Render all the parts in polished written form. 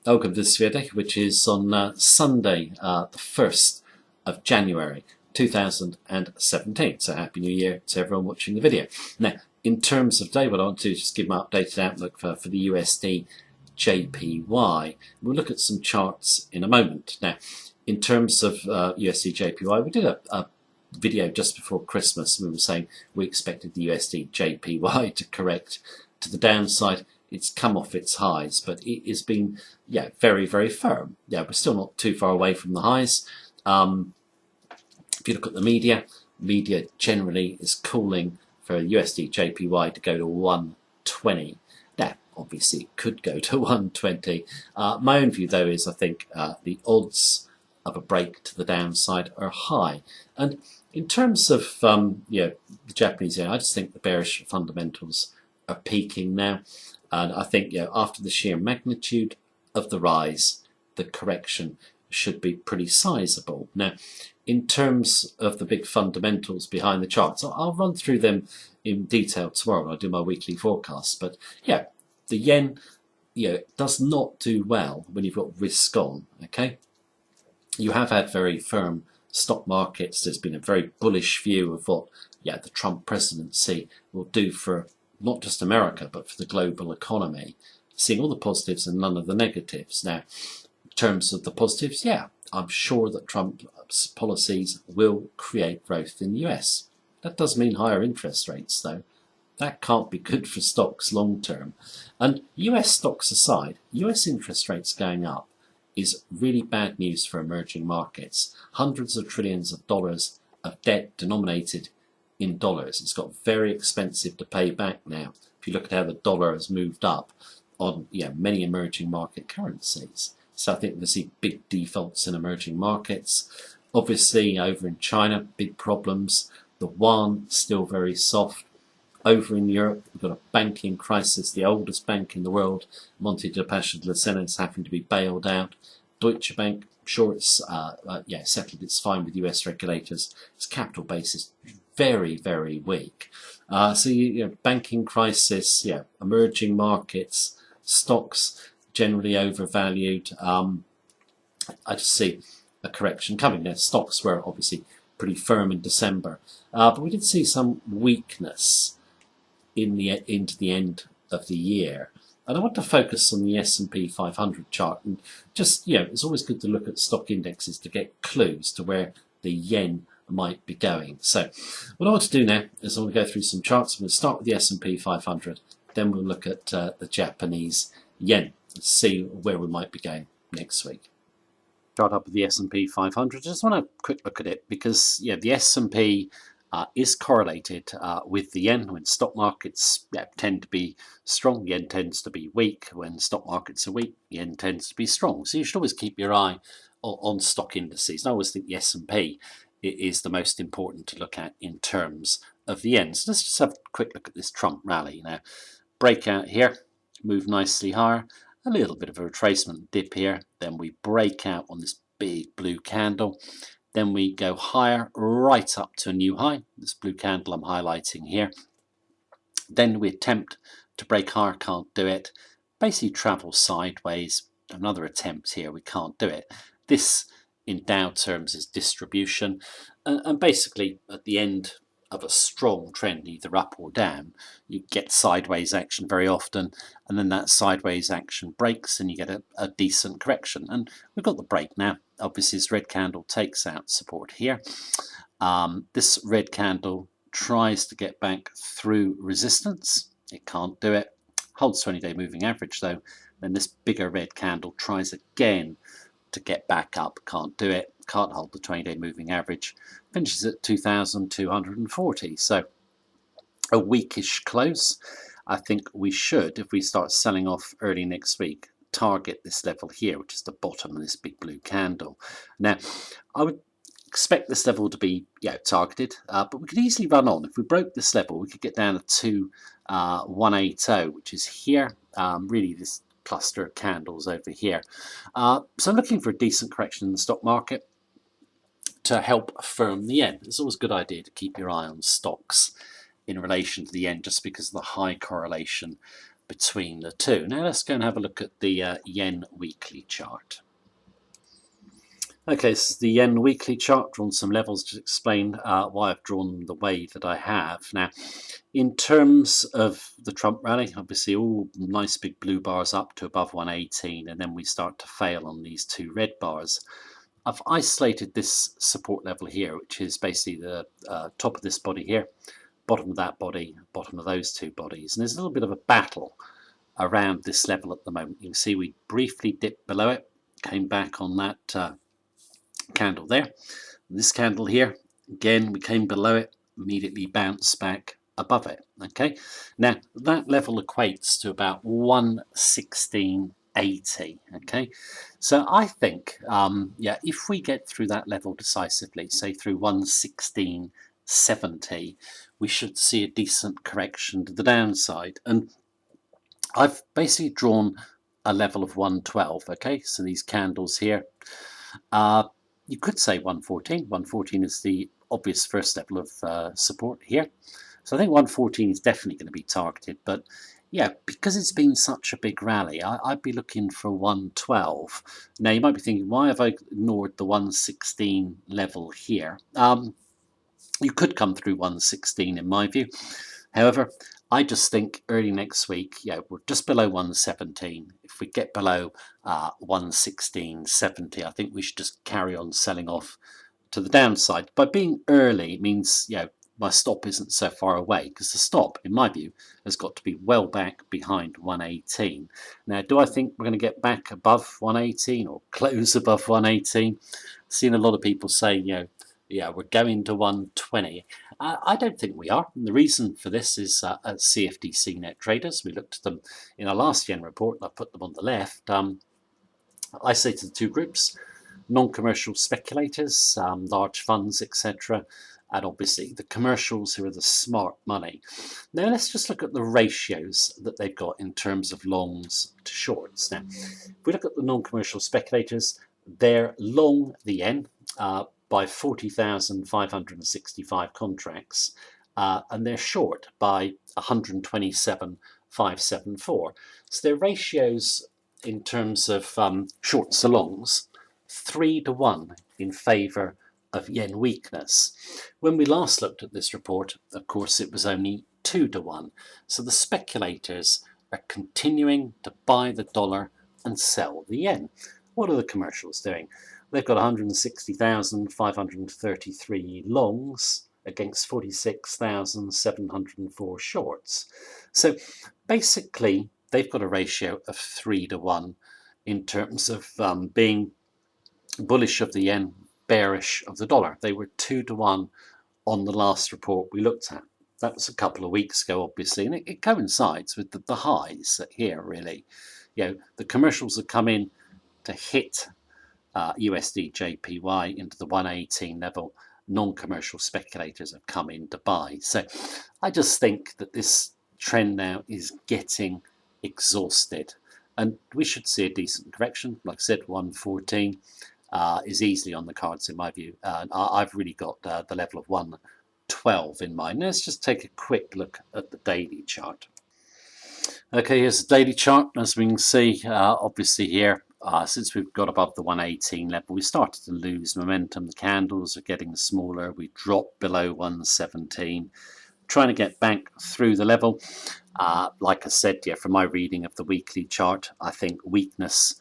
Welcome to this video, which is on Sunday, the 1st of January 2017. So Happy New Year to everyone watching the video. Now, in terms of day, what I want to do is just give my updated outlook for the USD JPY. We'll look at some charts in a moment. Now, in terms of USD JPY, we did a video just before Christmas. We were saying we expected the USD JPY to correct to the downside. It's come off its highs, but it has been, very, very firm. We're still not too far away from the highs. If you look at the media generally is calling for USD JPY to go to 120. Now, obviously, it could go to 120. My own view, though, is I think the odds of a break to the downside are high. And in terms of the Japanese yen, I just think the bearish fundamentals are peaking now. And I think after the sheer magnitude of the rise, the correction should be pretty sizable. Now, in terms of the big fundamentals behind the charts, I'll run through them in detail tomorrow when I do my weekly forecast. But the yen does not do well when you've got risk on. Okay, you have had very firm stock markets. There's been a very bullish view of what the Trump presidency will do for not just America, but for the global economy, seeing all the positives and none of the negatives. Now, in terms of the positives, I'm sure that Trump's policies will create growth in the US. That does mean higher interest rates, though. That can't be good for stocks long term. And US stocks aside, US interest rates going up is really bad news for emerging markets. Hundreds of trillions of dollars of debt denominated in dollars. It's got very expensive to pay back now. If you look at how the dollar has moved up on many emerging market currencies. So I think we'll see big defaults in emerging markets. Obviously over in China, big problems. The yuan still very soft. Over in Europe, we've got a banking crisis. The oldest bank in the world, Monte dei Paschi di Siena, is having to be bailed out. Deutsche Bank, sure it's settled its fine with US regulators. Its capital base is very, very weak. Banking crisis, emerging markets, stocks generally overvalued. I just see a correction coming. Now, stocks were obviously pretty firm in December, but we did see some weakness into the end of the year. And I want to focus on the S&P 500 chart. And just, it's always good to look at stock indexes to get clues to where the yen might be going. So what I want to do now is I want to go through some charts. I'm going to start with the S&P 500. Then we'll look at the Japanese yen and see where we might be going next week. Chart up with the S&P 500. I just want a quick look at it because the S&P is correlated with the yen. When stock markets tend to be strong, yen tends to be weak. When stock markets are weak, yen tends to be strong. So you should always keep your eye on stock indices. And I always think the S&P is the most important to look at in terms of the yen. So let's just have a quick look at this Trump rally. Now, breakout here, move nicely higher, a little bit of a retracement dip here. Then we break out on this big blue candle. Then we go higher right up to a new high. This blue candle I'm highlighting here. Then we attempt to break higher, can't do it. Basically travel sideways. Another attempt here, we can't do it. This in Dow terms is distribution. And basically at the end of a strong trend, either up or down, you get sideways action very often. And then that sideways action breaks and you get a decent correction. And we've got the break now. Obviously, this red candle takes out support here. This red candle tries to get back through resistance. It can't do it. Holds 20-day moving average though. Then this bigger red candle tries again to get back up. Can't do it. Can't hold the 20-day moving average. Finishes at 2,240. So a weakish close. I think we should, if we start selling off early next week, target this level here, which is the bottom of this big blue candle. Now, I would expect this level to be targeted, but we could easily run on. If we broke this level, we could get down to 2180, which is here. Really, this cluster of candles over here. So I'm looking for a decent correction in the stock market to help firm the yen. It's always a good idea to keep your eye on stocks in relation to the yen, just because of the high correlation between the two. Now let's go and have a look at the yen weekly chart. Okay, this is the yen weekly chart, drawn some levels to explain why I've drawn the way that I have. Now, in terms of the Trump rally, obviously all nice big blue bars up to above 118, and then we start to fail on these two red bars. I've isolated this support level here, which is basically the top of this body here, bottom of that body, bottom of those two bodies. And there's a little bit of a battle around this level at the moment. You can see we briefly dipped below it, came back on that candle there. This candle here, again, we came below it, immediately bounced back above it. Okay, now that level equates to about 116.80. Okay, so I think yeah, if we get through that level decisively, say through 116.70, we should see a decent correction to the downside. And I've basically drawn a level of 112. Okay, so these candles here, you could say 114. 114 is the obvious first level of support here. So I think 114 is definitely going to be targeted. But yeah, because it's been such a big rally, I'd be looking for 112. Now you might be thinking, why have I ignored the 116 level here? You could come through 116 in my view. However, I just think early next week, yeah, we're just below 117. If we get below 116.70, I think we should just carry on selling off to the downside. By being early, it means, you know, my stop isn't so far away, because the stop, in my view, has got to be well back behind 118. Now, do I think we're going to get back above 118 or close above 118? I've seen a lot of people say, you know, yeah, we're going to 120. I don't think we are. And the reason for this is at CFDC net traders. We looked at them in our last yen report, and I put them on the left. I say to the two groups, non-commercial speculators, large funds, etc., and obviously the commercials who are the smart money. Now let's just look at the ratios that they've got in terms of longs to shorts. Now, if we look at the non-commercial speculators, they're long the yen by 40,565 contracts, and they're short by 127,574. So their ratios in terms of shorts to longs, 3 to 1 in favour of yen weakness. When we last looked at this report, of course, it was only 2 to 1. So the speculators are continuing to buy the dollar and sell the yen. What are the commercials doing? They've got 160,533 longs against 46,704 shorts. So basically, they've got a ratio of 3 to 1 in terms of being bullish of the yen, bearish of the dollar. They were 2 to 1 on the last report we looked at. That was a couple of weeks ago, obviously, and it coincides with the highs here, really. You know, the commercials have come in to hit USD JPY into the 118 level. Non-commercial speculators have come in to buy. So I just think that this trend now is getting exhausted, and we should see a decent correction. Like I said, 114 is easily on the cards in my view. I've really got the level of 112 in mind. Let's just take a quick look at the daily chart. Okay, here's the daily chart. As we can see, obviously here, since we've got above the 118 level, we started to lose momentum. The candles are getting smaller. We dropped below 117. Trying to get back through the level. Like I said, yeah, from my reading of the weekly chart, I think weakness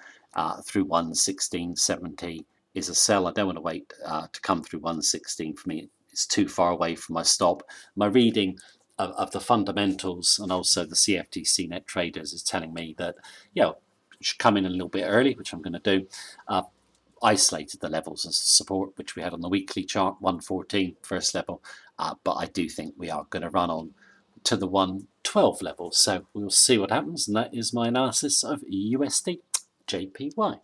through 116.70 is a sell. I don't want to wait to come through 116. For me, it's too far away from my stop. My reading of the fundamentals and also the CFTC net traders is telling me that, you know, should come in a little bit early, which I'm going to do. Isolated the levels as support, which we had on the weekly chart, 114 first level, but I do think we are going to run on to the 112 level. So we'll see what happens, and that is my analysis of USD JPY.